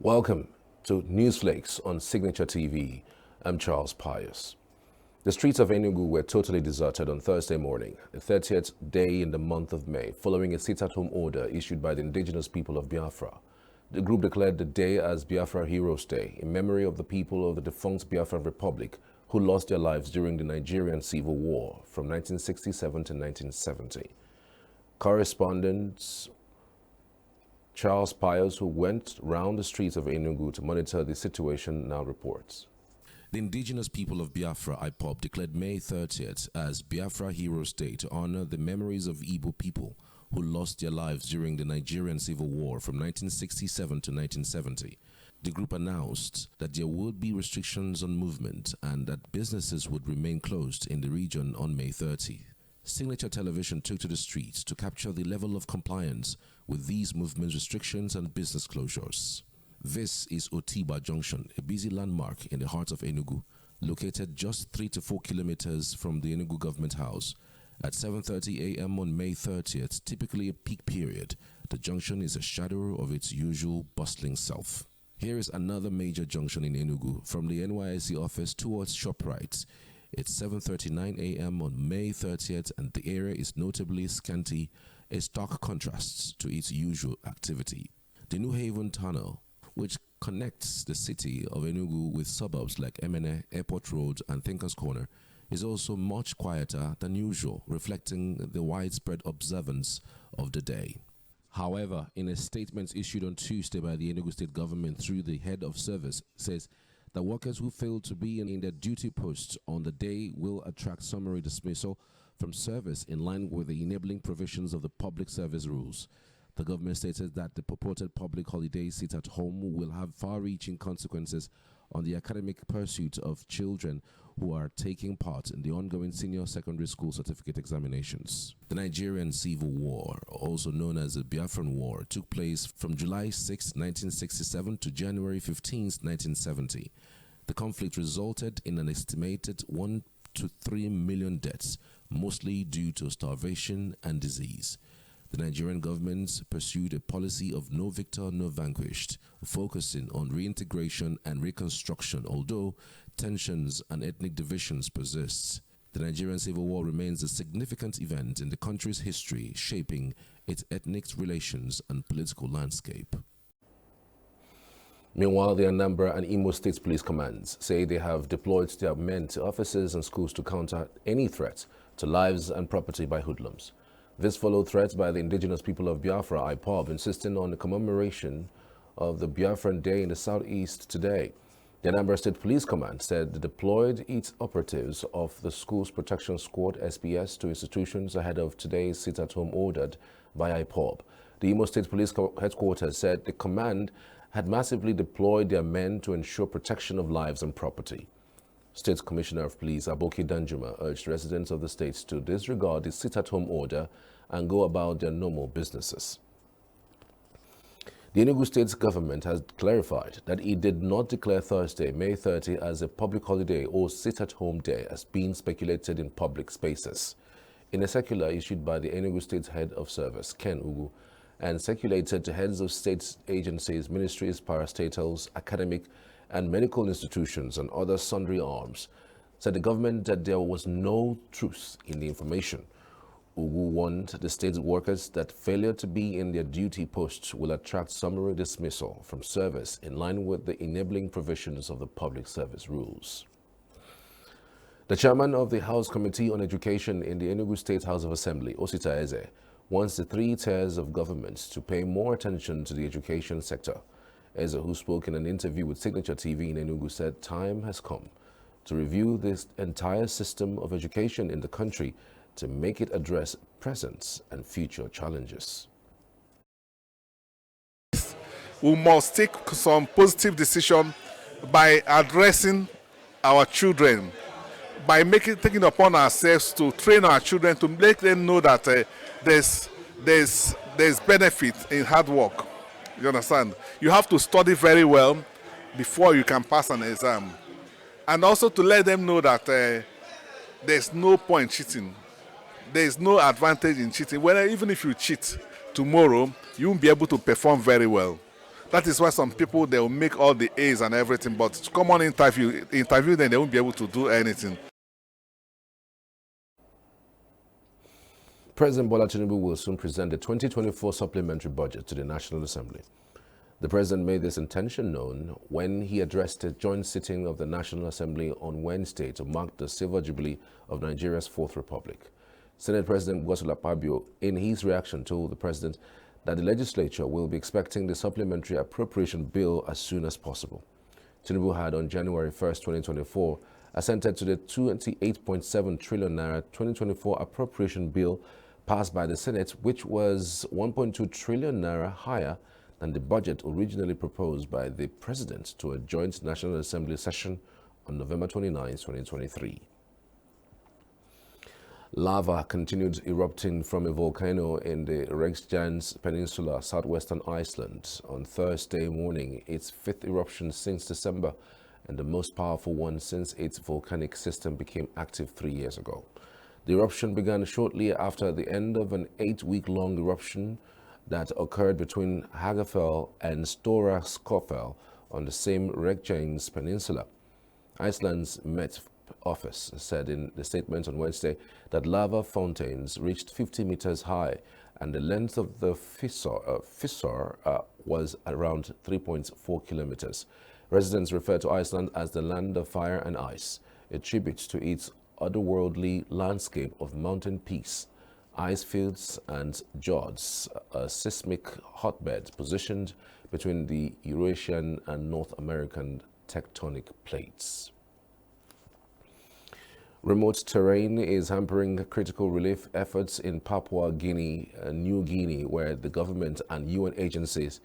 Welcome to Newsflakes on Signature TV. I'm Charles Pius. The streets of Enugu were totally deserted on Thursday morning, the 30th day in the month of May, following a sit-at-home order issued by the indigenous people of Biafra. The group declared the day as Biafra Heroes Day in memory of the people of the defunct Biafran Republic who lost their lives during the Nigerian Civil War from 1967 to 1970. Correspondent Charles Pius, who went round the streets of Enugu to monitor the situation, now reports. The indigenous people of Biafra, IPOB, declared May 30th as Biafra Heroes Day to honor the memories of Igbo people who lost their lives during the Nigerian Civil War from 1967 to 1970. The group announced that there would be restrictions on movement and that businesses would remain closed in the region on May 30. Signature Television took to the streets to capture the level of compliance with these movement restrictions and business closures. This is Otiba Junction, a busy landmark in the heart of Enugu, located just 3 to 4 kilometers from the Enugu Government House. At 7:30 a.m. on May 30th, typically a peak period, the junction is a shadow of its usual bustling self. Here is another major junction in Enugu, from the NYSC office towards ShopRite. It's 7:39 a.m. on May 30th and the area is notably scanty, a stark contrast to its usual activity. The New Haven Tunnel, which connects the city of Enugu with suburbs like Emene, Airport Road and Thinkers Corner, is also much quieter than usual, reflecting the widespread observance of the day. However, in a statement issued on Tuesday by the Enugu State Government through the head of service, says that workers who fail to be in their duty posts on the day will attract summary dismissal from service in line with the enabling provisions of the public service rules. The government stated that the purported public holiday sit at home will have far-reaching consequences on the academic pursuit of children who are taking part in the ongoing senior secondary school certificate examinations. The Nigerian Civil War, also known as the Biafran War, took place from July 6, 1967 to January 15, 1970. The conflict resulted in an estimated 1 to 3 million deaths, mostly due to starvation and disease. The Nigerian government pursued a policy of no victor, no vanquished, focusing on reintegration and reconstruction, although tensions and ethnic divisions persist. The Nigerian Civil War remains a significant event in the country's history, shaping its ethnic relations and political landscape. Meanwhile, the Anambra and Imo State Police Commands say they have deployed their men to offices and schools to counter any threat to lives and property by hoodlums. This followed threats by the indigenous people of Biafra, IPOB, insisting on the commemoration of the Biafran Day in the southeast today. The Anambra State Police Command said they deployed its operatives of the Schools Protection Squad, SPS, to institutions ahead of today's sit-at-home ordered by IPOB. The Imo State Police Headquarters said the command had massively deployed their men to ensure protection of lives and property. State Commissioner of Police Aboki Danjuma urged residents of the state to disregard the sit-at-home order and go about their normal businesses. The Enugu State government has clarified that it did not declare Thursday, May 30, as a public holiday or sit-at-home day as being speculated in public spaces. In a circular issued by the Enugu State Head of Service, Ken Ugu, and circulated to heads of state agencies, ministries, parastatals, academic and medical institutions and other sundry arms, said the government that there was no truth in the information. Ugu warned the state workers that failure to be in their duty posts will attract summary dismissal from service in line with the enabling provisions of the public service rules. The chairman of the House Committee on Education in the Enugu State House of Assembly, Osita Eze, wants the 3 tiers of government to pay more attention to the education sector. Eze, who spoke in an interview with SignatureTv in Enugu, said time has come to review this entire system of education in the country to make it address present and future challenges. We must take some positive decision by addressing our children, by taking upon ourselves to train our children, to make them know that there's benefit in hard work. You understand? You have to study very well before you can pass an exam. And also to let them know that there's no point cheating. There's no advantage in cheating. Even if you cheat tomorrow, you won't be able to perform very well. That is why some people, they will make all the A's and everything, but to come on interview them, they won't be able to do anything. President Bola Tinubu will soon present the 2024 supplementary budget to the National Assembly. The president made this intention known when he addressed a joint sitting of the National Assembly on Wednesday to mark the silver jubilee of Nigeria's Fourth Republic. Senate President Godswill Akpabio, in his reaction, told the president that the legislature will be expecting the supplementary appropriation bill as soon as possible. Tinubu had on January 1st, 2024, assented to the 28.7 trillion naira 2024 appropriation bill passed by the Senate, which was 1.2 trillion naira higher than the budget originally proposed by the president to a joint National Assembly session on November 29, 2023. Lava continued erupting from a volcano in the Reykjanes Peninsula, southwestern Iceland, on Thursday morning, its fifth eruption since December and the most powerful one since its volcanic system became active 3 years ago. The eruption began shortly after the end of an 8-week-long eruption that occurred between Hagafell and Stora Skofell on the same Reykjanes Peninsula. Iceland's Met Office said in the statement on Wednesday that lava fountains reached 50 meters high and the length of the fissure was around 3.4 kilometers. Residents refer to Iceland as the land of fire and ice, a tribute to its otherworldly landscape of mountain peaks, ice fields and fjords, a seismic hotbed positioned between the Eurasian and North American tectonic plates. Remote terrain is hampering critical relief efforts in Papua New Guinea, where the government and UN agencies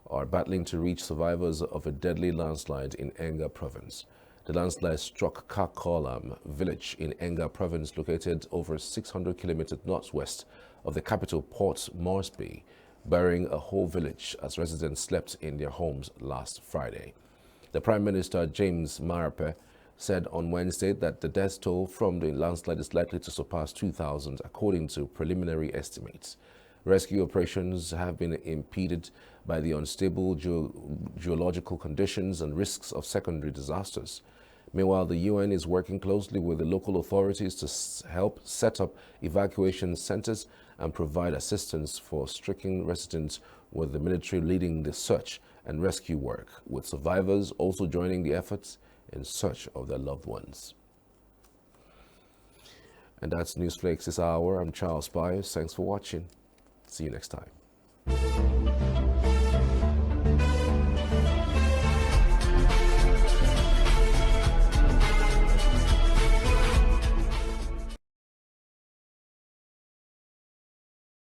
are battling to reach survivors of a deadly landslide in Enga province. The landslide struck Kakolam village in Enga province, located over 600 kilometers northwest of the capital Port Moresby, burying a whole village as residents slept in their homes last Friday. The Prime Minister, James Marape, said on Wednesday that the death toll from the landslide is likely to surpass 2,000, according to preliminary estimates. Rescue operations have been impeded by the unstable geological conditions and risks of secondary disasters. Meanwhile, the UN is working closely with the local authorities to help set up evacuation centers and provide assistance for stricken residents, with the military leading the search and rescue work, with survivors also joining the efforts in search of their loved ones. And that's Newsflakes this hour. I'm Charles Byers. Thanks for watching. See you next time.